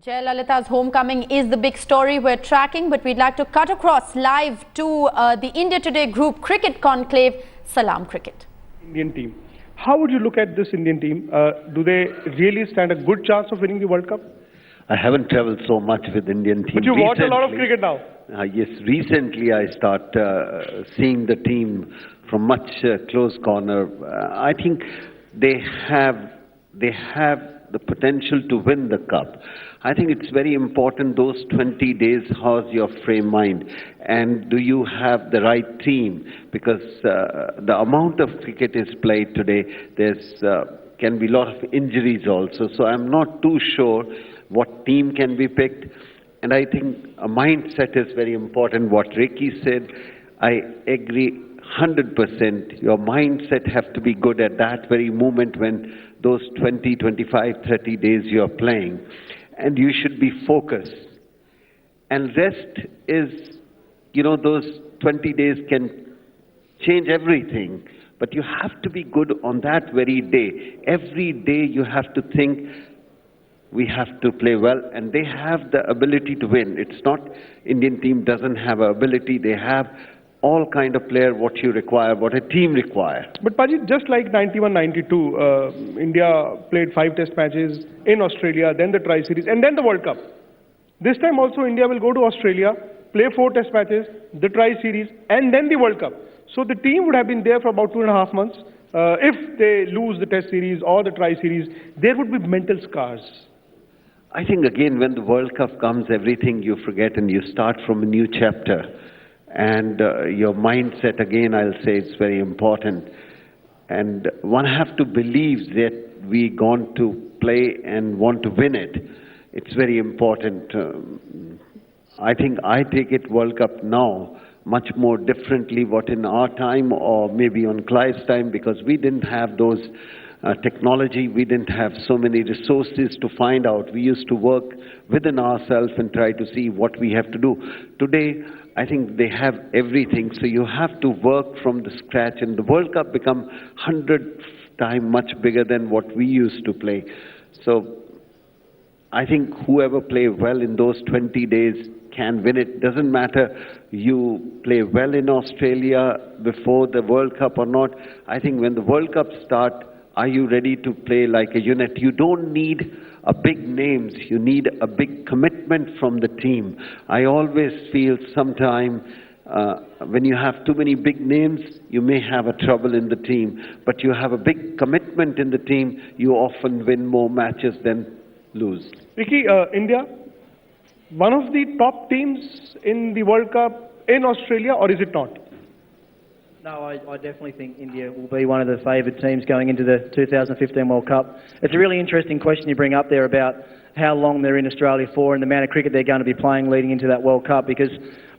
Jayalalitha's homecoming is the big story we're tracking, but we'd like to cut across live to the India Today Group Cricket Conclave, Salaam Cricket. Indian team. How would you look at this Indian team? Do they really stand a good chance of winning the World Cup? I haven't traveled so much with Indian team. But you watch a lot of cricket now. Yes, recently I start seeing the team from much close corner. I think they have the potential to win the cup. I think it's very important those 20 days, how's your frame mind? And do you have the right team? Because the amount of cricket is played today, there's can be a lot of injuries also. So I'm not too sure what team can be picked. And I think a mindset is very important. What Ricky said, I agree 100%. Your mindset has to be good at that very moment when those 20, 25, 30 days you're playing. And you should be focused. And rest is, those 20 days can change everything. But you have to be good on that very day. Every day you have to think, we have to play well, and they have the ability to win. It's not Indian team doesn't have ability. They have all kind of player what you require, what a team requires. But Pajit, just like 91-92, India played 5 test matches in Australia, then the Tri-Series, and then the World Cup. This time also India will go to Australia, play 4 test matches, the Tri-Series, and then the World Cup. So the team would have been there for about 2.5 months. If they lose the test series or the Tri-Series, there would be mental scars. I think again when the World Cup comes, everything you forget and you start from a new chapter. And your mindset, again, I'll say it's very important. And one have to believe that we going to play and want to win it. It's very important. I think I take it World Cup now much more differently what in our time or maybe on Clive's time, because we didn't have those technology, we didn't have so many resources to find out. We used to work within ourselves and try to see what we have to do. Today, I think they have everything, so you have to work from the scratch, and the World Cup become 100 times much bigger than what we used to play. So I think whoever play well in those 20 days can win it. Doesn't matter you play well in Australia before the World Cup or not. I think when the World Cup start, are you ready to play like a unit? You don't need a big names. You need a big commitment from the team. I always feel sometime when you have too many big names, you may have a trouble in the team. But you have a big commitment in the team, you often win more matches than lose. Ricky, India, one of the top teams in the World Cup in Australia, or is it not? No, I definitely think India will be one of the favoured teams going into the 2015 World Cup. It's a really interesting question you bring up there about how long they're in Australia for and the amount of cricket they're going to be playing leading into that World Cup, because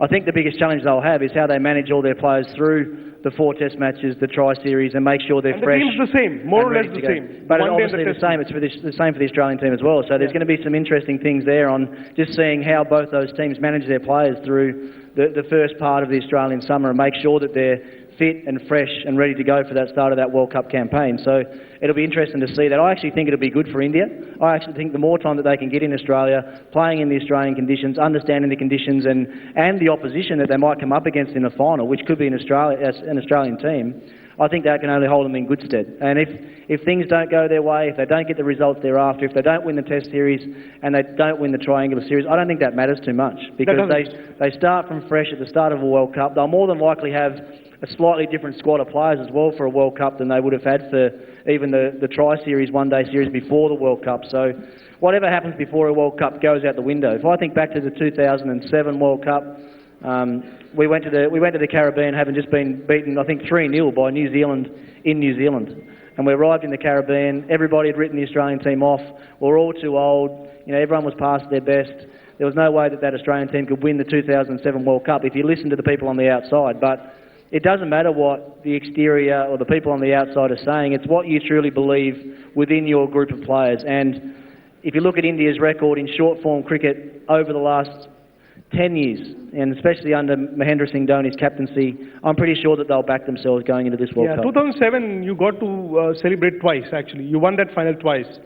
I think the biggest challenge they'll have is how they manage all their players through the 4 test matches, the Tri-Series, and make sure they're fresh. The team's the same, more or less the same. But obviously the same, it's the same for the Australian team as well. So there's going to be some interesting things there on just seeing how both those teams manage their players through the first part of the Australian summer and make sure that they're fit and fresh and ready to go for that start of that World Cup campaign. So it'll be interesting to see that. I actually think it'll be good for India. I actually think the more time that they can get in Australia, playing in the Australian conditions, understanding the conditions and the opposition that they might come up against in the final, which could be an Australian team, I think that can only hold them in good stead. And if things don't go their way, if they don't get the results they're after, if they don't win the Test Series and they don't win the Triangular Series, I don't think that matters too much, because they start from fresh at the start of a World Cup. They'll more than likely have a slightly different squad of players as well for a World Cup than they would have had for even the Tri-Series, one-day series before the World Cup. So whatever happens before a World Cup goes out the window. If I think back to the 2007 World Cup, we went to the Caribbean having just been beaten, I think 3-0 by New Zealand in New Zealand. And we arrived in the Caribbean, everybody had written the Australian team off, we were all too old, everyone was past their best. There was no way that Australian team could win the 2007 World Cup if you listen to the people on the outside. But it doesn't matter what the exterior or the people on the outside are saying, it's what you truly believe within your group of players. And if you look at India's record in short form cricket over the last 10 years, and especially under Mahendra Singh Dhoni's captaincy, I'm pretty sure that they'll back themselves going into this World Cup. 2007 you got to celebrate twice actually. You won that final twice.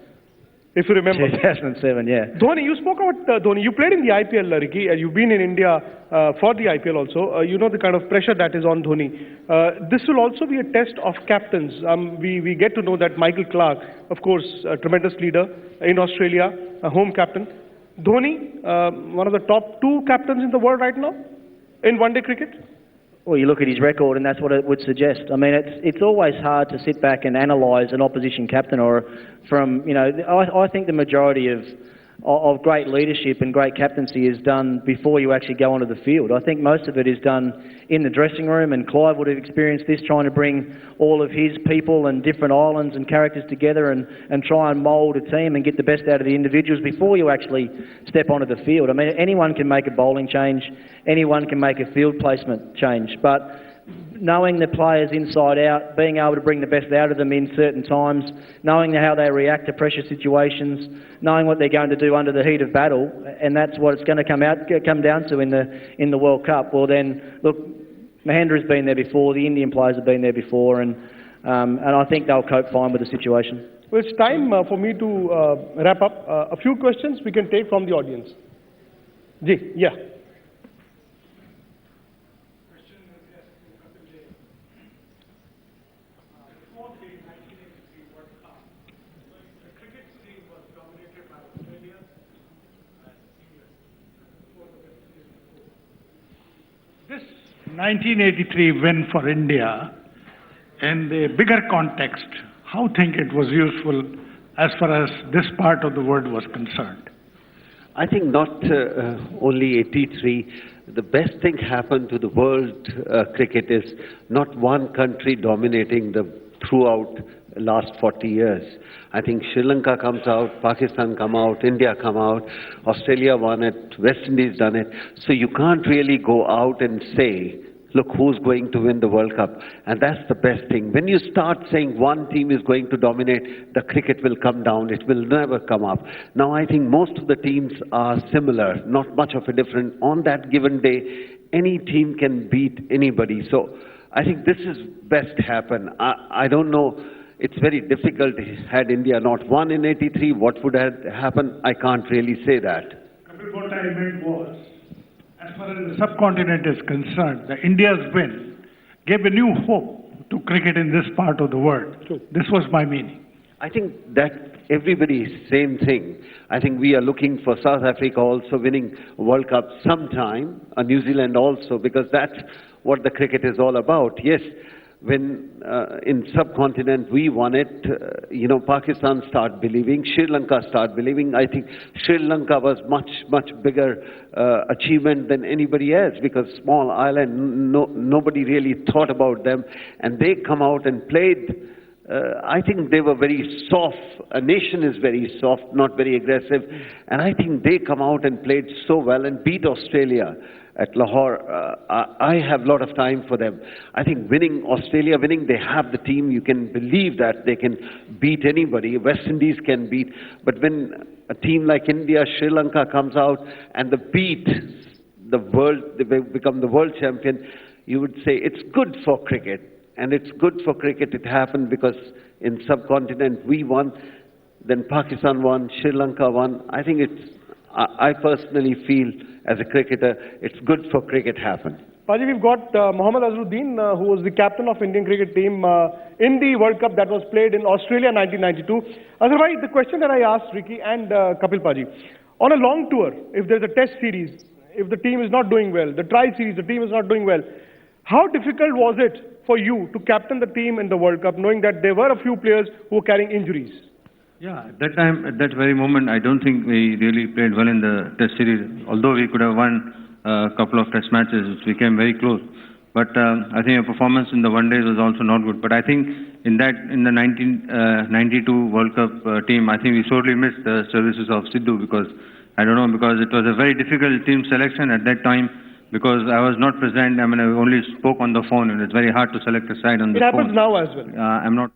if you remember. 2007, yeah. Dhoni, you spoke about Dhoni. You played in the IPL, Ricky, and you've been in India for the IPL also. You know the kind of pressure that is on Dhoni. This will also be a test of captains. We get to know that Michael Clarke, of course, a tremendous leader in Australia, a home captain. Dhoni, one of the top 2 captains in the world right now in one-day cricket. Well, you look at his record, and that's what it would suggest. I mean, it's always hard to sit back and analyse an opposition captain, or from, you know, I think the majority of great leadership and great captaincy is done before you actually go onto the field. I think most of it is done in the dressing room, and Clive would have experienced this, trying to bring all of his people and different islands and characters together and try and mould a team and get the best out of the individuals before you actually step onto the field. I mean, anyone can make a bowling change, anyone can make a field placement change, but knowing the players inside out, being able to bring the best out of them in certain times, knowing how they react to pressure situations, knowing what they're going to do under the heat of battle, and that's what it's going to come down to in the World Cup. Well, then, look, Mahendra's been there before, the Indian players have been there before, and I think they'll cope fine with the situation. Well, it's time for me to wrap up. A few questions we can take from the audience. Ji, yeah. This 1983 win for India, in the bigger context, how think it was useful as far as this part of the world was concerned? I think not only 83. The best thing happened to the world cricket is not one country dominating throughout the last 40 years. I think Sri Lanka comes out, Pakistan come out, India come out, Australia won it, West Indies done it. So you can't really go out and say, look who's going to win the World Cup. And that's the best thing. When you start saying one team is going to dominate, the cricket will come down. It will never come up. Now I think most of the teams are similar, not much of a difference. On that given day, any team can beat anybody. So I think this is best happen. I don't know. It's very difficult. Had India not won in 83, what would have happened? I can't really say that. What I meant was, as far as the subcontinent is concerned, India's win gave a new hope to cricket in this part of the world. True. This was my meaning. I think that everybody, same thing. I think we are looking for South Africa also winning World Cup sometime, New Zealand also, because that's what the cricket is all about. Yes, when in subcontinent we won it, Pakistan start believing, Sri Lanka start believing. I think Sri Lanka was much bigger achievement than anybody else, because small island, nobody really thought about them, and they come out and played. I think they were very soft. A nation is very soft, not very aggressive, and I think they come out and played so well and beat Australia at Lahore. I have a lot of time for them. I think Australia winning, they have the team. You can believe that they can beat anybody. West Indies can beat. But when a team like India, Sri Lanka comes out and they beat the world, they become the world champion, you would say it's good for cricket. And it's good for cricket it happened because in subcontinent we won, then Pakistan won, Sri Lanka won. I think I personally feel as a cricketer, it's good for cricket happen. Paji, we've got Mohammad Azharuddin, who was the captain of Indian cricket team in the World Cup that was played in Australia 1992. Azhar, the question that I asked Ricky and Kapil Paji, on a long tour, if there's a test series, if the team is not doing well, the tri-series, the team is not doing well, how difficult was it for you to captain the team in the World Cup, knowing that there were a few players who were carrying injuries? Yeah, at that time, at that very moment, I don't think we really played well in the Test series. Although we could have won a couple of Test matches, which became very close. But I think our performance in the one days was also not good. But I think in the 1992 World Cup team, I think we sorely missed the services of Sidhu, because because it was a very difficult team selection at that time. Because I was not present, I only spoke on the phone, and it's very hard to select a side on the phone. It happens now as well. I'm not.